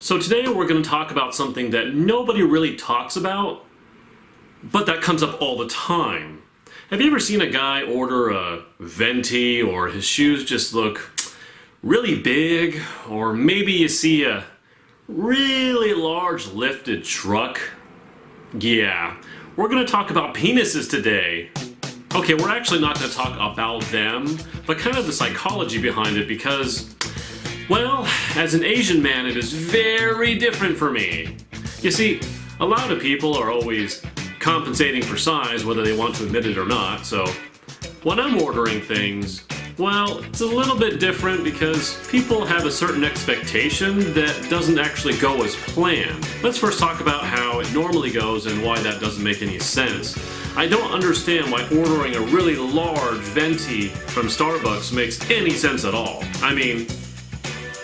So today we're going to talk about something that nobody really talks about, but that comes up all the time. Have you ever seen a guy order a venti, or his shoes just look really big, or maybe you see a really large lifted truck? Yeah, we're going to talk about penises today. Okay, we're actually not going to talk about them, but kind of the psychology behind it, because, well, as an Asian man, it is very different for me. You see, a lot of people are always compensating for size, whether they want to admit it or not, so when I'm ordering things, well, it's a little bit different because people have a certain expectation that doesn't actually go as planned. Let's first talk about how it normally goes and why that doesn't make any sense. I don't understand why ordering a really large venti from Starbucks makes any sense at all. I mean,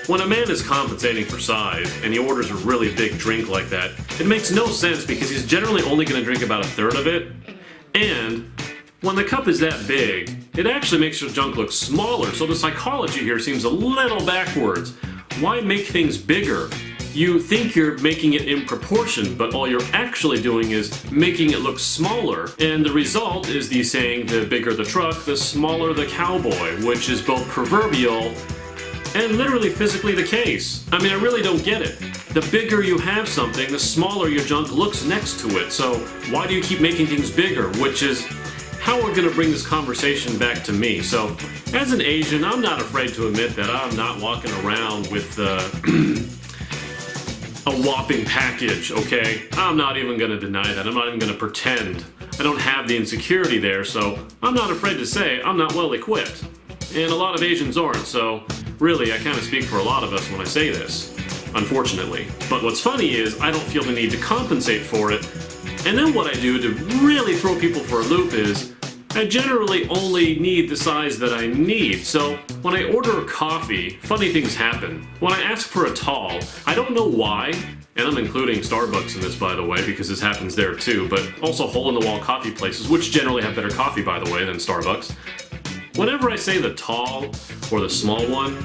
when a man is compensating for size and he orders a really big drink like that, it makes no sense because he's generally only going to drink about a third of it. And when the cup is that big, it actually makes your junk look smaller, so the psychology here seems a little backwards. Why make things bigger? You think you're making it in proportion, but all you're actually doing is making it look smaller. And the result is the saying, the bigger the truck, the smaller the cowboy, which is both proverbial and literally physically the case. I mean, I really don't get it. The bigger you have something, the smaller your junk looks next to it. So why do you keep making things bigger? Which is how we're going to bring this conversation back to me. So as an Asian, I'm not afraid to admit that I'm not walking around with a whopping package, okay? I'm not even going to deny that. I'm not even going to pretend. I don't have the insecurity there, so I'm not afraid to say I'm not well equipped. And a lot of Asians aren't, so really I kind of speak for a lot of us when I say this, unfortunately. But what's funny is I don't feel the need to compensate for it. And then what I do to really throw people for a loop is I generally only need the size that I need. So when I order a coffee, funny things happen. When I ask for a tall, I don't know why, and I'm including Starbucks in this, by the way, because this happens there too, but also hole-in-the-wall coffee places, which generally have better coffee, by the way, than Starbucks. Whenever I say the tall or the small one,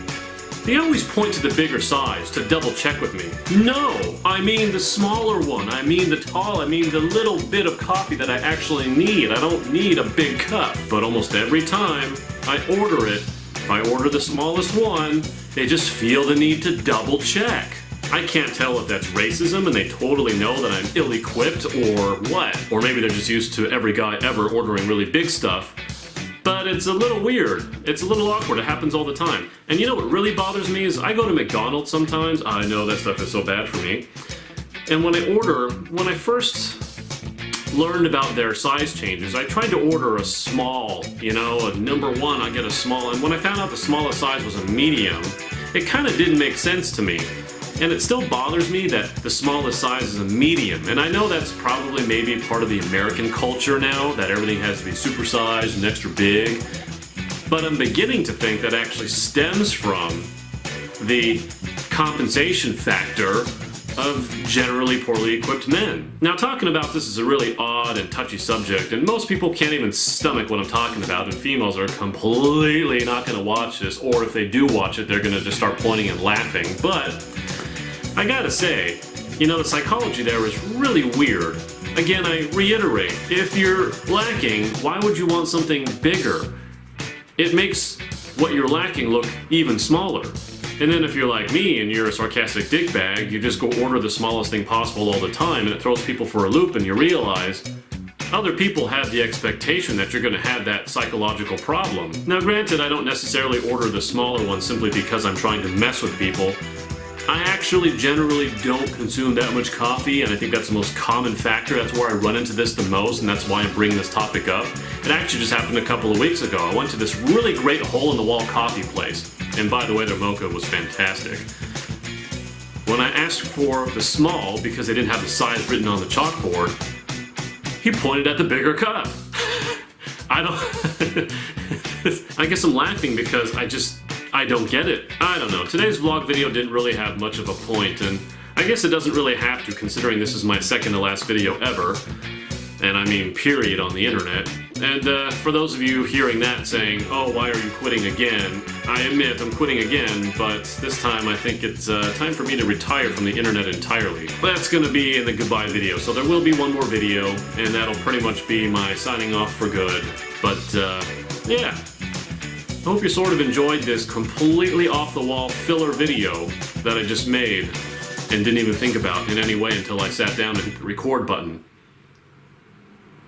they always point to the bigger size to double check with me. No, I mean the smaller one. I mean the tall. I mean the little bit of coffee that I actually need. I don't need a big cup. But almost every time I order it, if I order the smallest one, they just feel the need to double check. I can't tell if that's racism and they totally know that I'm ill-equipped or what. Or maybe they're just used to every guy ever ordering really big stuff. But it's a little weird. It's a little awkward. It happens all the time. And you know what really bothers me is I go to McDonald's sometimes. I know that stuff is so bad for me. And when I first learned about their size changes, I tried to order a small, you know, a number one, I get a small. And when I found out the smallest size was a medium, it kind of didn't make sense to me. And it still bothers me that the smallest size is a medium. And I know that's probably maybe part of the American culture now, that everything has to be supersized and extra big. But I'm beginning to think that actually stems from the compensation factor of generally poorly equipped men. Now, talking about this is a really odd and touchy subject, and most people can't even stomach what I'm talking about, and females are completely not going to watch this, or if they do watch it, they're going to just start pointing and laughing. But I gotta say, you know, the psychology there is really weird. Again, I reiterate, if you're lacking, why would you want something bigger? It makes what you're lacking look even smaller. And then if you're like me and you're a sarcastic dickbag, you just go order the smallest thing possible all the time, and it throws people for a loop, and you realize other people have the expectation that you're going to have that psychological problem. Now granted, I don't necessarily order the smaller one simply because I'm trying to mess with people. I actually generally don't consume that much coffee, and I think that's the most common factor. That's where I run into this the most, and that's why I'm bringing this topic up. It actually just happened a couple of weeks ago. I went to this really great hole-in-the-wall coffee place, and by the way, their mocha was fantastic. When I asked for the small, because they didn't have the size written on the chalkboard, he pointed at the bigger cup. I guess I'm laughing because I don't get it. I don't know. Today's vlog video didn't really have much of a point, and I guess it doesn't really have to, considering this is my second to last video ever, and I mean period on the internet. And for those of you hearing that saying, oh, why are you quitting again? I admit I'm quitting again, but this time I think it's time for me to retire from the internet entirely. That's gonna be in the goodbye video, so there will be one more video, and that'll pretty much be my signing off for good. But, yeah. I hope you sort of enjoyed this completely off-the-wall filler video that I just made and didn't even think about in any way until I sat down and hit the record button.